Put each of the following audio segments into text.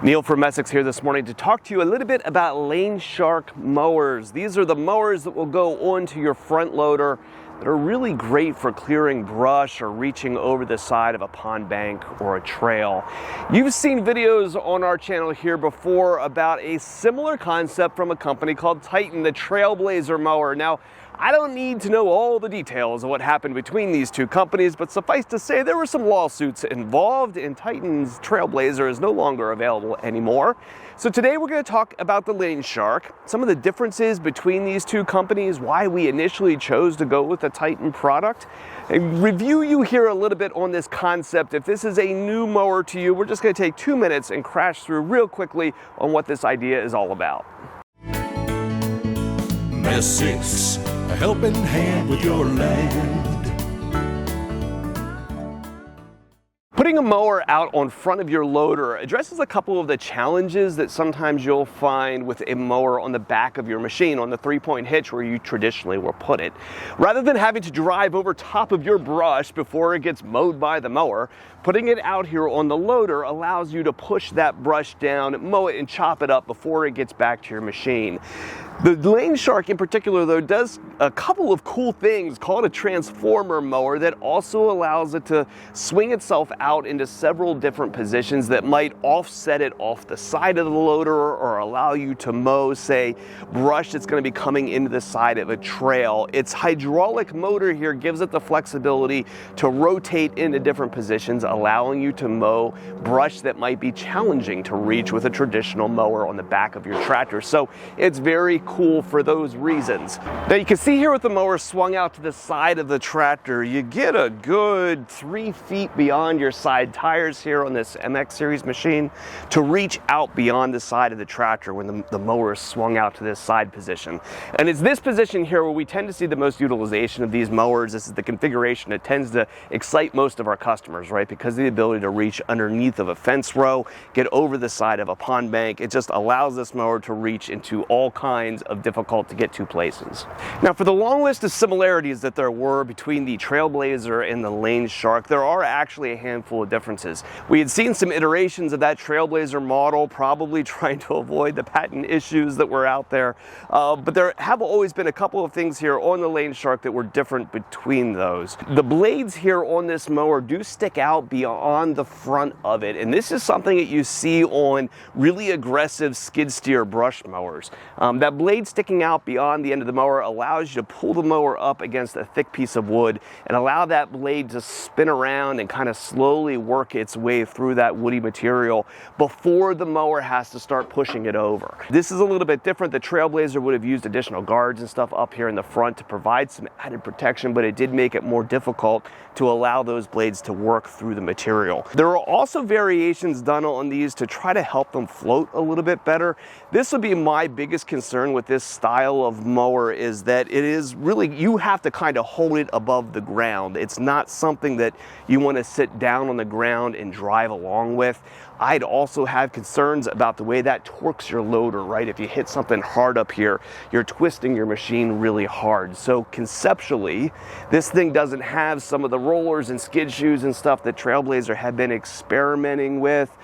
Neil from Essex here this morning to talk to you a little bit about Lane Shark mowers. These are the mowers that will go onto your front loader that are really great for clearing brush or reaching over the side of a pond bank or a trail. You've seen videos on our channel here before about a similar concept from a company called Titan, the Trailblazer mower. Now, I don't need to know all the details of what happened between these two companies, but suffice to say there were some lawsuits involved, and Titan's Trailblazer is no longer available anymore. So today we're going to talk about the Lane Shark, some of the differences between these two companies, why we initially chose to go with the Titan product, and review you here a little bit on this concept. If this is a new mower to you, we're just going to take 2 minutes and crash through real quickly on what this idea is all about. Essex, a helping hand with your land. Putting a mower out on front of your loader addresses a couple of the challenges that sometimes you'll find with a mower on the back of your machine, on the 3-point hitch where you traditionally will put it. Rather than having to drive over top of your brush before it gets mowed by the mower, putting it out here on the loader allows you to push that brush down, mow it, and chop it up before it gets back to your machine. The Lane Shark in particular, though, does a couple of cool things called a transformer mower that also allows it to swing itself out into several different positions that might offset it off the side of the loader or allow you to mow, say, brush that's going to be coming into the side of a trail. Its hydraulic motor here gives it the flexibility to rotate into different positions, allowing you to mow brush that might be challenging to reach with a traditional mower on the back of your tractor. So it's very cool for those reasons. Now you can see here with the mower swung out to the side of the tractor, you get a good 3 feet beyond your side tires here on this MX series machine to reach out beyond the side of the tractor when the mower is swung out to this side position. And it's this position here where we tend to see the most utilization of these mowers. This is the configuration that tends to excite most of our customers, right? Because of the ability to reach underneath of a fence row, get over the side of a pond bank. It just allows this mower to reach into all kinds of difficult to get to places. Now, for the long list of similarities that there were between the Trailblazer and the Lane Shark, there are actually a handful of differences. We had seen some iterations of that Trailblazer model, probably trying to avoid the patent issues that were out there, but there have always been a couple of things here on the Lane Shark that were different between those. The blades here on this mower do stick out beyond the front of it, and this is something that you see on really aggressive skid steer brush mowers. That blade sticking out beyond the end of the mower allows you to pull the mower up against a thick piece of wood and allow that blade to spin around and kind of slowly work its way through that woody material before the mower has to start pushing it over. This is a little bit different. The Trailblazer would have used additional guards and stuff up here in the front to provide some added protection, but it did make it more difficult to allow those blades to work through the material. There are also variations done on these to try to help them float a little bit better. This would be my biggest concern with this style of mower, is that it is really, you have to kind of hold it above the ground. It's not something that you want to sit down on the ground and drive along with. I'd also have concerns about the way that torques your loader, right? If you hit something hard up here, you're twisting your machine really hard. So conceptually, this thing doesn't have some of the rollers and skid shoes and stuff that Trailblazer had been experimenting with.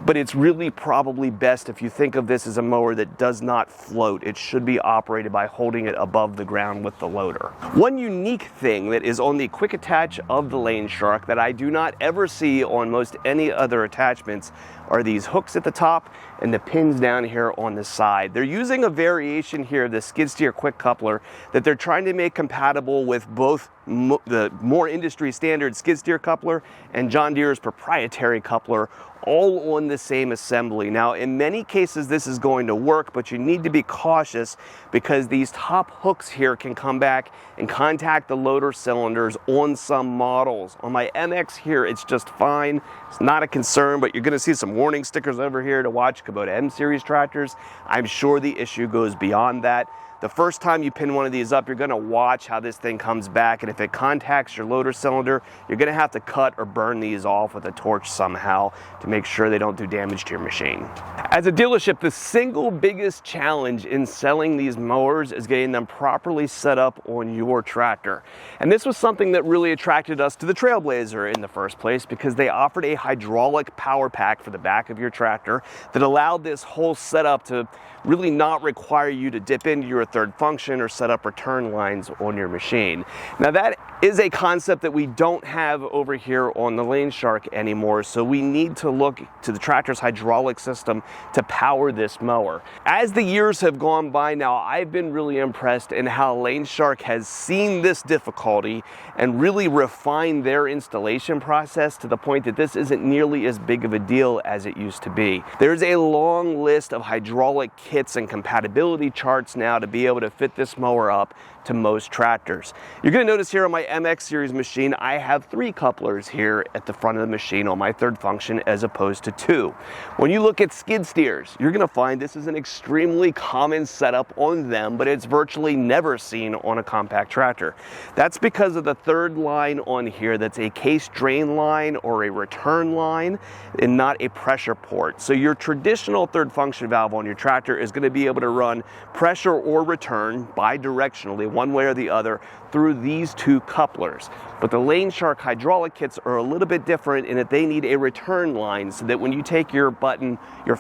But it's really probably best if you think of this as a mower that does not float. It should be operated by holding it above the ground with the loader. One unique thing that is on the quick attach of the Lane Shark that I do not ever see on most any other attachments are these hooks at the top and the pins down here on the side. They're using a variation here, the skid steer quick coupler, that they're trying to make compatible with both the more industry standard skid steer coupler and John Deere's proprietary coupler, all on the same assembly. Now, in many cases this is going to work, but you need to be cautious because these top hooks here can come back and contact the loader cylinders on some models. On my MX here, it's just fine. It's not a concern, but you're gonna see some warning stickers over here to watch Kubota M series tractors. I'm sure the issue goes beyond that. The first time you pin one of these up, you're gonna watch how this thing comes back, and if it contacts your loader cylinder, you're gonna have to cut or burn these off with a torch somehow to make sure they don't do damage to your machine. As a dealership, the single biggest challenge in selling these mowers is getting them properly set up on your tractor. And this was something that really attracted us to the Trailblazer in the first place, because they offered a hydraulic power pack for the back of your tractor that allowed this whole setup to really not require you to dip into your third function or set up return lines on your machine. Now that is a concept that we don't have over here on the Lane Shark anymore, so we need to look to the tractor's hydraulic system to power this mower. As the years have gone by now, I've been really impressed in how Lane Shark has seen this difficulty and really refined their installation process to the point that this isn't nearly as big of a deal as it used to be. There's a long list of hydraulic kits and compatibility charts now to be able to fit this mower up to most tractors. You're going to notice here on my MX series machine, I have 3 couplers here at the front of the machine on my third function as opposed to 2. When you look at skid steers, you're going to find this is an extremely common setup on them, but it's virtually never seen on a compact tractor. That's because of the third line on here that's a case drain line or a return line and not a pressure port. So your traditional third function valve on your tractor is going to be able to run pressure or return bidirectionally, one way or the other, through these 2 couplers. But the Lane Shark hydraulic kits are a little bit different in that they need a return line, so that when you take your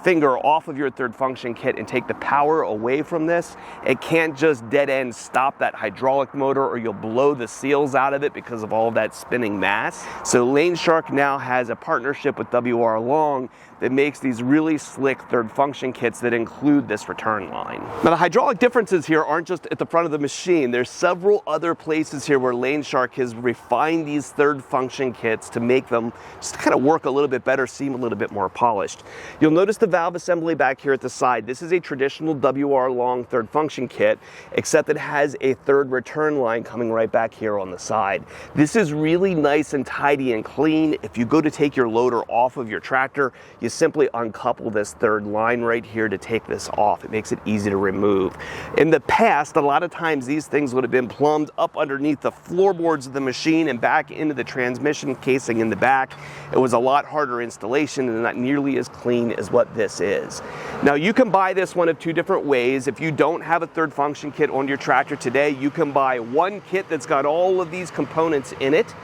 finger off of your third function kit and take the power away from this, it can't just dead end stop that hydraulic motor, or you'll blow the seals out of it because of all of that spinning mass. So Lane Shark now has a partnership with WR Long that makes these really slick third function kits that include this return line. Now the hydraulic differences here aren't just at the front of the machine. There's several other places here where Lane Shark has refined these third function kits to make them just kind of work a little bit better, seem a little bit more polished. You'll notice the valve assembly back here at the side. This is a traditional WR Long third function kit, except it has a third return line coming right back here on the side. This is really nice and tidy and clean. If you go to take your loader off of your tractor, you simply uncouple this third line right here to take this off. It makes it easy to remove. In the past, a lot of times these things would have been plumbed up underneath the floorboards of the machine and back into the transmission casing in the back. It was a lot harder installation and not nearly as clean as what this is. Now you can buy this one of 2 different ways. If you don't have a third function kit on your tractor today, you can buy one kit that's got all of these components in it.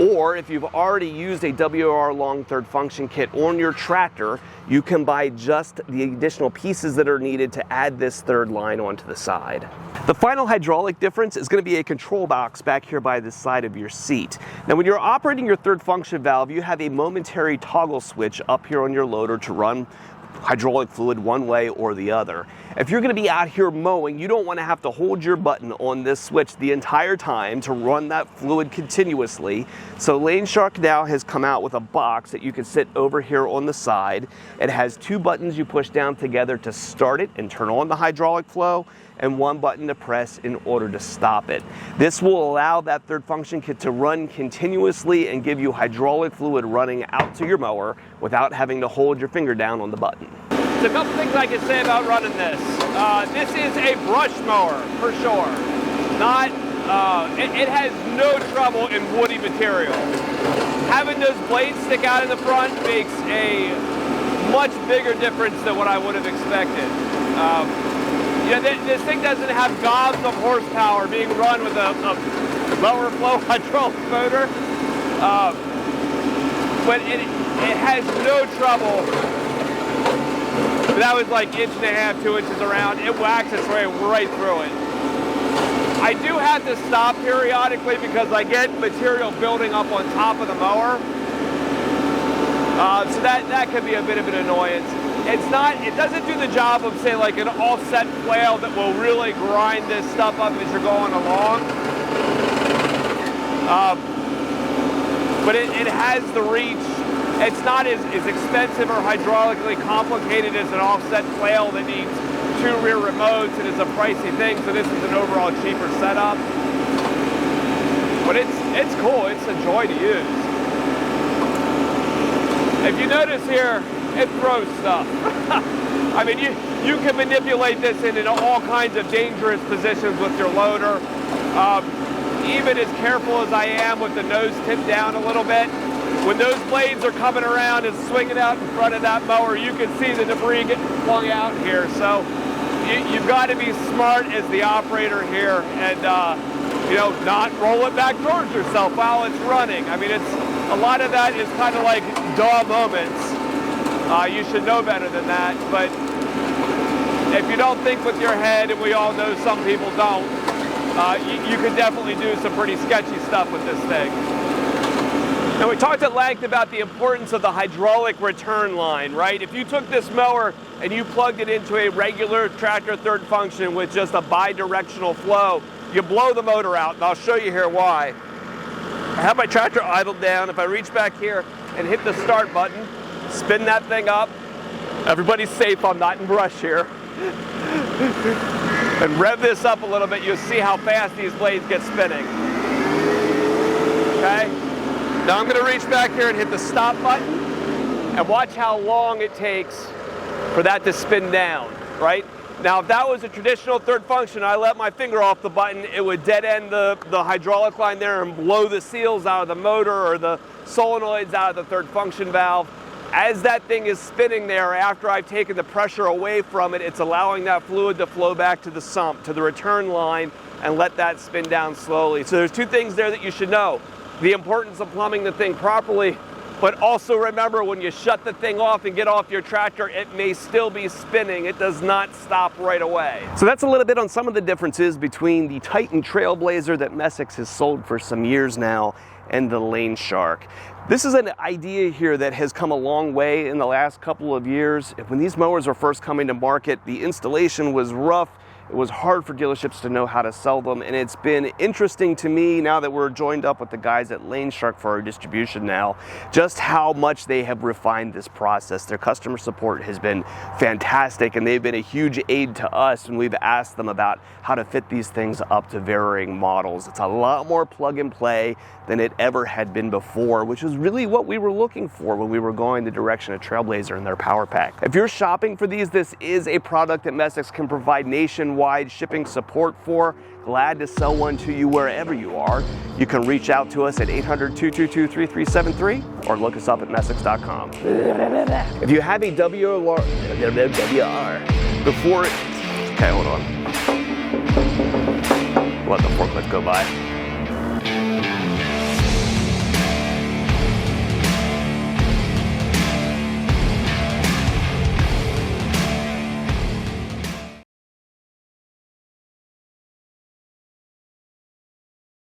Or if you've already used a WR Long third function kit on your tractor, you can buy just the additional pieces that are needed to add this third line onto the side. The final hydraulic difference is going to be a control box back here by the side of your seat. Now when you're operating your third function valve, you have a momentary toggle switch up here on your loader to run hydraulic fluid one way or the other. If you're going to be out here mowing, you don't want to have to hold your button on this switch the entire time to run that fluid continuously. So Lane Shark now has come out with a box that you can sit over here on the side. It has 2 buttons you push down together to start it and turn on the hydraulic flow, and 1 button to press in order to stop it. This will allow that third function kit to run continuously and give you hydraulic fluid running out to your mower without having to hold your finger down on the button. There's a couple things I can say about running this. This is a brush mower for sure. It has no trouble in woody material. Having those blades stick out in the front makes a much bigger difference than what I would have expected. This thing doesn't have gobs of horsepower being run with a lower flow hydraulic motor, but it has no trouble. That was like 1.5 to 2 inches around. It whacks its way right through it. I do have to stop periodically because I get material building up on top of the mower. So that could be a bit of an annoyance. It doesn't do the job of, say, like an offset flail that will really grind this stuff up as you're going along. But it has the reach. It's not as expensive or hydraulically complicated as an offset flail that needs 2 rear remotes and is a pricey thing, so this is an overall cheaper setup. But it's cool, it's a joy to use. If you notice here, it throws stuff. I mean, you can manipulate this in all kinds of dangerous positions with your loader. Even as careful as I am with the nose tipped down a little bit, when those blades are coming around and swinging out in front of that mower, you can see the debris getting flung out here. So you've got to be smart as the operator here and you know, not roll it back towards yourself while it's running. I mean, a lot of that is kind of like duh moments. You should know better than that, but if you don't think with your head, and we all know some people don't, you could definitely do some pretty sketchy stuff with this thing. Now, we talked at length about the importance of the hydraulic return line, right? If you took this mower and you plugged it into a regular tractor third function with just a bi-directional flow, you blow the motor out, and I'll show you here why. I have my tractor idled down. If I reach back here and hit the start button, spin that thing up, everybody's safe, I'm not in brush here, and rev this up a little bit, you'll see how fast these blades get spinning. Okay? Now I'm going to reach back here and hit the stop button, and watch how long it takes for that to spin down, right? Now, if that was a traditional third function, I let my finger off the button, it would dead end the hydraulic line there and blow the seals out of the motor or the solenoids out of the third function valve. As that thing is spinning there, after I've taken the pressure away from it, it's allowing that fluid to flow back to the sump, to the return line, and let that spin down slowly. So there's two things there that you should know. The importance of plumbing the thing properly, but also remember, when you shut the thing off and get off your tractor, it may still be spinning. It does not stop right away. So that's a little bit on some of the differences between the Titan Trailblazer that Messick's has sold for some years now and the Lane Shark. This is an idea here that has come a long way in the last couple of years. When these mowers were first coming to market, the installation was rough. It was hard for dealerships to know how to sell them, and it's been interesting to me now that we're joined up with the guys at Lane Shark for our distribution now, just how much they have refined this process. Their customer support has been fantastic, and they've been a huge aid to us when we've asked them about how to fit these things up to varying models. It's a lot more plug and play than it ever had been before, which is really what we were looking for when we were going the direction of Trailblazer and their Power Pack. If you're shopping for these, this is a product that Messick's can provide nationwide shipping support for. Glad to sell one to you wherever you are. You can reach out to us at 800-222-3373 or look us up at Messicks.com. If you have a WR before it, okay, hold on. Let the forklift go by.